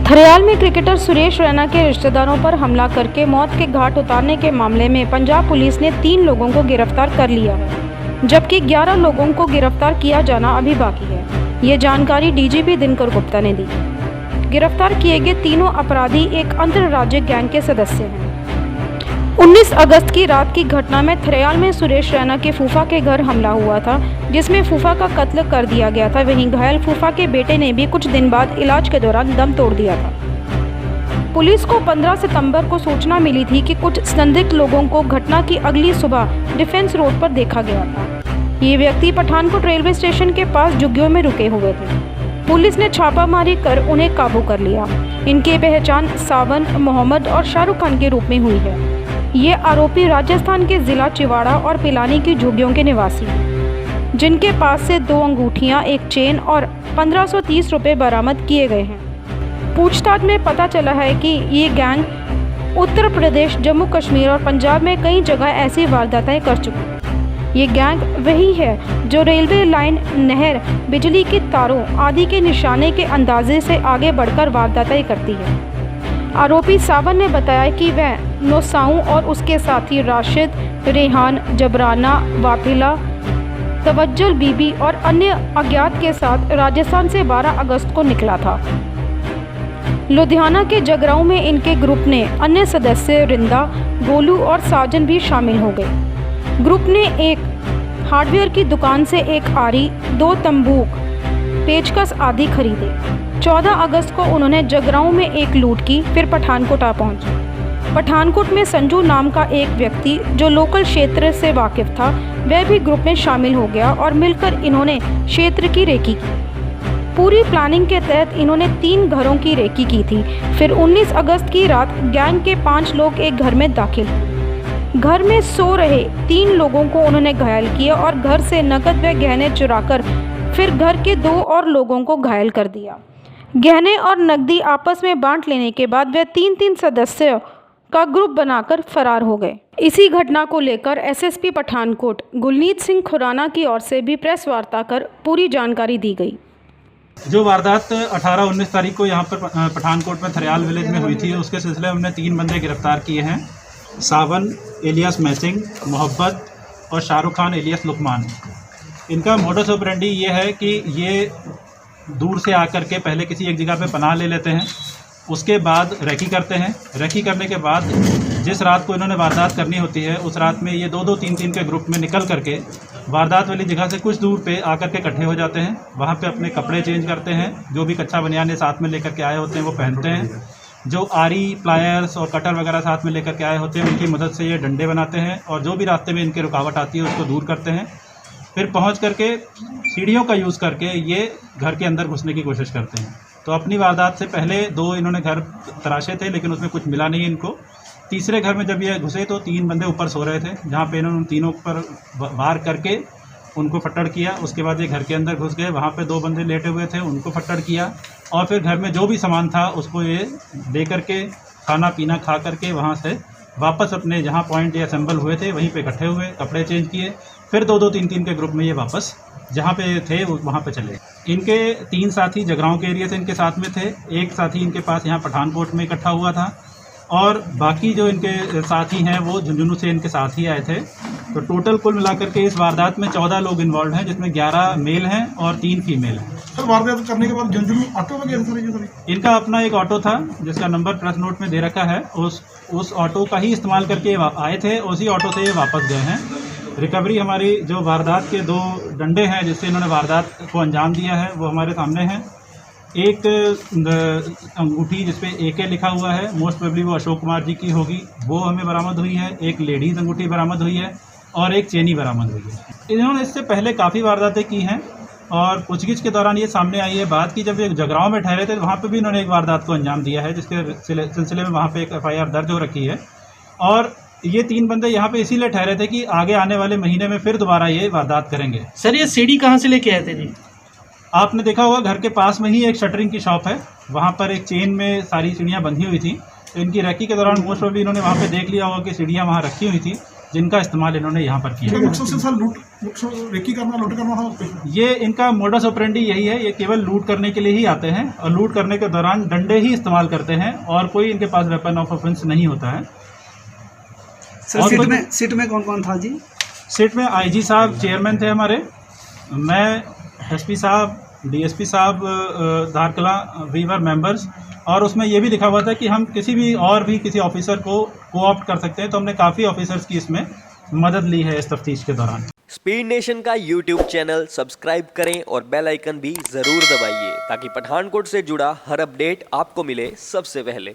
थरेयाल में क्रिकेटर सुरेश रैना के रिश्तेदारों पर हमला करके मौत के घाट उतारने के मामले में पंजाब पुलिस ने 3 लोगों को गिरफ्तार कर लिया है, जबकि 11 लोगों को गिरफ्तार किया जाना अभी बाकी है। ये जानकारी डीजीपी दिनकर गुप्ता ने दी। गिरफ्तार किए गए तीनों अपराधी एक अंतर्राज्यीय गैंग के सदस्य हैं। 19 अगस्त की रात की घटना में थरेयाल में सुरेश रैना के फूफा के घर हमला हुआ था, जिसमें फूफा का कत्ल कर दिया गया था। वहीं घायल फूफा के बेटे ने भी कुछ दिन बाद इलाज के दौरान दम तोड़ दिया था। पुलिस को 15 सितंबर को सूचना मिली थी कि कुछ संदिग्ध लोगों को घटना की अगली सुबह डिफेंस रोड पर देखा गया था। ये व्यक्ति पठानकोट रेलवे स्टेशन के पास झुग्गियों में रुके हुए थे। पुलिस ने छापामारी कर उन्हें काबू कर लिया। इनकी पहचान सावन, मोहम्मद और शाहरुख खान के रूप में हुई है। ये आरोपी राजस्थान के जिला चिवाड़ा और पिलानी की झुग्गियों के निवासी हैं, जिनके पास से 2 अंगूठियां, एक चेन और 1530 रुपये बरामद किए गए हैं। पूछताछ में पता चला है कि ये गैंग उत्तर प्रदेश, जम्मू कश्मीर और पंजाब में कई जगह ऐसी वारदातें कर चुकी है। ये गैंग वही है जो रेलवे लाइन, नहर, बिजली की तारों आदि के निशाने के अंदाजे से आगे बढ़कर वारदातें करती है। आरोपी सावन ने बताया कि वह नौसाऊ और उसके साथी राशिद, रेहान, जबराना, वाफिला, तवज्जुल बीबी और अन्य अज्ञात के साथ राजस्थान से 12 अगस्त को निकला था। लुधियाना के जगराऊं में इनके ग्रुप ने अन्य सदस्य रिंदा, गोलू और साजन भी शामिल हो गए। ग्रुप ने एक हार्डवेयर की दुकान से एक आरी, 2 तंबूक, पेचकस आदि खरीदे। 14 अगस्त को उन्होंने जगराऊं में एक लूट की, फिर पठानकोट आ पहुंचे। पठानकोट में संजू नाम का एक व्यक्ति जो लोकल क्षेत्र से वाकिफ था, वह भी ग्रुप में शामिल हो गया और मिलकर इन्होंने क्षेत्र की रेकी की। पूरी प्लानिंग के तहत इन्होंने 3 घरों की रेकी की थी। फिर 19 अगस्त की रात गैंग के 5 लोग एक घर में दाखिल हुए। घर में सो रहे 3 लोगों को उन्होंने घायल किया और घर से नकद व गहने चुराकर फिर घर के 2 और लोगों को घायल कर दिया। गहने और नकदी आपस में बांट लेने के बाद वे 3-3 सदस्यों का ग्रुप बनाकर फरार हो गए। इसी घटना को लेकर एसएसपी पठानकोट गुलनीत सिंह खुराना की ओर से भी प्रेस वार्ता कर पूरी जानकारी दी गई। जो वारदात 18-19 तारीख को यहाँ पर पठानकोट में थरेयाल विलेज में हुई थी, उसके सिलसिले में हमने 3 बंदे गिरफ्तार किए हैं। सावन एलियास मैसिंग, मोहब्बत और शाहरुख खान एलियास लुकमान। इनका मोडस ऑपरेंडी ये है कि ये दूर से आकर के पहले किसी एक जगह पे पनाह ले लेते हैं, उसके बाद रेकी करते हैं। रेकी करने के बाद जिस रात को इन्होंने वारदात करनी होती है, उस रात में ये 2-2, 3-3 के ग्रुप में निकल करके वारदात वाली जगह से कुछ दूर पे आकर के इकट्ठे हो जाते हैं। वहाँ पे अपने कपड़े चेंज करते हैं, जो भी कच्चा बनियान साथ में लेकर के आए होते हैं वो पहनते हैं। जो आरी, प्लायर्स और कटर वगैरह साथ में लेकर के आए होते हैं, उनकी मदद से ये डंडे बनाते हैं और जो भी रास्ते में इनकी रुकावट आती है उसको दूर करते हैं। फिर पहुंच करके सीढ़ियों का यूज़ करके ये घर के अंदर घुसने की कोशिश करते हैं। तो अपनी वारदात से पहले 2 इन्होंने घर तराशे थे, लेकिन उसमें कुछ मिला नहीं इनको। तीसरे घर में जब ये घुसे तो 3 बंदे ऊपर सो रहे थे, जहाँ पे इन्होंने उन तीनों पर वार करके उनको फट्टड़ किया। उसके बाद ये घर के अंदर घुस गए, वहाँ पे 2 बंदे लेटे हुए थे, उनको फट्टड़ किया और फिर घर में जो भी सामान था उसको ये दे करके खाना पीना खा करके वहाँ से वापस अपने जहाँ पॉइंट ये असेंबल हुए थे वहीं पे इकट्ठे हुए, कपड़े चेंज किए, फिर 2-2, 3-3 के ग्रुप में ये वापस जहाँ पे थे वहाँ पे चले। इनके 3 साथी जगराऊं के एरिया से इनके साथ में थे, एक साथी इनके पास यहाँ पठानकोट में इकट्ठा हुआ था और बाकी जो इनके साथी हैं वो झुंझुनू से इनके साथ ही आए थे। तो टोटल कुल मिलाकर के इस वारदात में 14 लोग इन्वॉल्व हैं, जिसमें 11 मेल हैं और 3 फीमेल हैं। सर, वारदात करने के बाद झुंझुनू ऑटो में गए सर? इनका अपना एक ऑटो था जिसका नंबर प्रेस नोट में दे रखा है, उस ऑटो का ही इस्तेमाल करके आए थे, उसी ऑटो से ये वापस गए हैं। रिकवरी हमारी जो वारदात के 2 डंडे हैं जिससे इन्होंने वारदात को अंजाम दिया है वो हमारे सामने हैं। एक अंगूठी जिसपे AK लिखा हुआ है, मोस्ट प्रोबेबली वो अशोक कुमार जी की होगी, वो हमें बरामद हुई है। एक लेडीज़ अंगूठी बरामद हुई है और एक चेनी बरामद हुई है। इन्होंने इससे पहले काफ़ी वारदातें की हैं और पूछगिछ के दौरान ये सामने आई है बात कि जब ये जगराऊं में ठहरे थे वहाँ पे भी इन्होंने एक वारदात को अंजाम दिया है, जिसके सिलसिले में वहाँ पे एक FIR दर्ज हो रखी है। और ये 3 बंदे यहाँ पे इसीलिए ठहरे थे कि आगे आने वाले महीने में फिर दोबारा ये वारदात करेंगे। सर, ये सीढ़ी कहाँ से लेके आए थे जी? आपने देखा होगा घर के पास में ही एक शटरिंग की शॉप है, वहाँ पर एक चेन में सारी सीढ़ियाँ बंधी हुई थी। तो इनकी रैकी के दौरान मोस्ट प्रोबेबली इन्होंने वहाँ पे देख लिया होगा कि सीढ़ियाँ वहाँ रखी हुई थी, जिनका इस्तेमाल इन्होंने यहाँ पर किया। इसका मकसद सिर्फ सर रेकी करना, लूट करना था। ये इनका मोडस ऑपरेंडी यही है, ये केवल लूट करने के लिए ही आते हैं और लूट करने के दौरान डंडे ही इस्तेमाल करते हैं और कोई इनके पास वेपन ऑफ ऑफेंस नहीं होता है। सर सीट में कौन कौन था जी? सीट में आईजी साहब चेयरमैन थे हमारे, मैं, एसपी साहब, डीएसपी साहब धारकला, वी वर मेंबर्स। और उसमें ये भी लिखा हुआ था कि हम किसी ऑफिसर को कोऑप्ट कर सकते हैं, तो हमने काफ़ी ऑफिसर्स की इसमें मदद ली है इस तफ्तीश के दौरान। स्पीड नेशन का यूट्यूब चैनल सब्सक्राइब करें और बेल आइकन भी ज़रूर दबाइए ताकि पठानकोट से जुड़ा हर अपडेट आपको मिले सबसे पहले।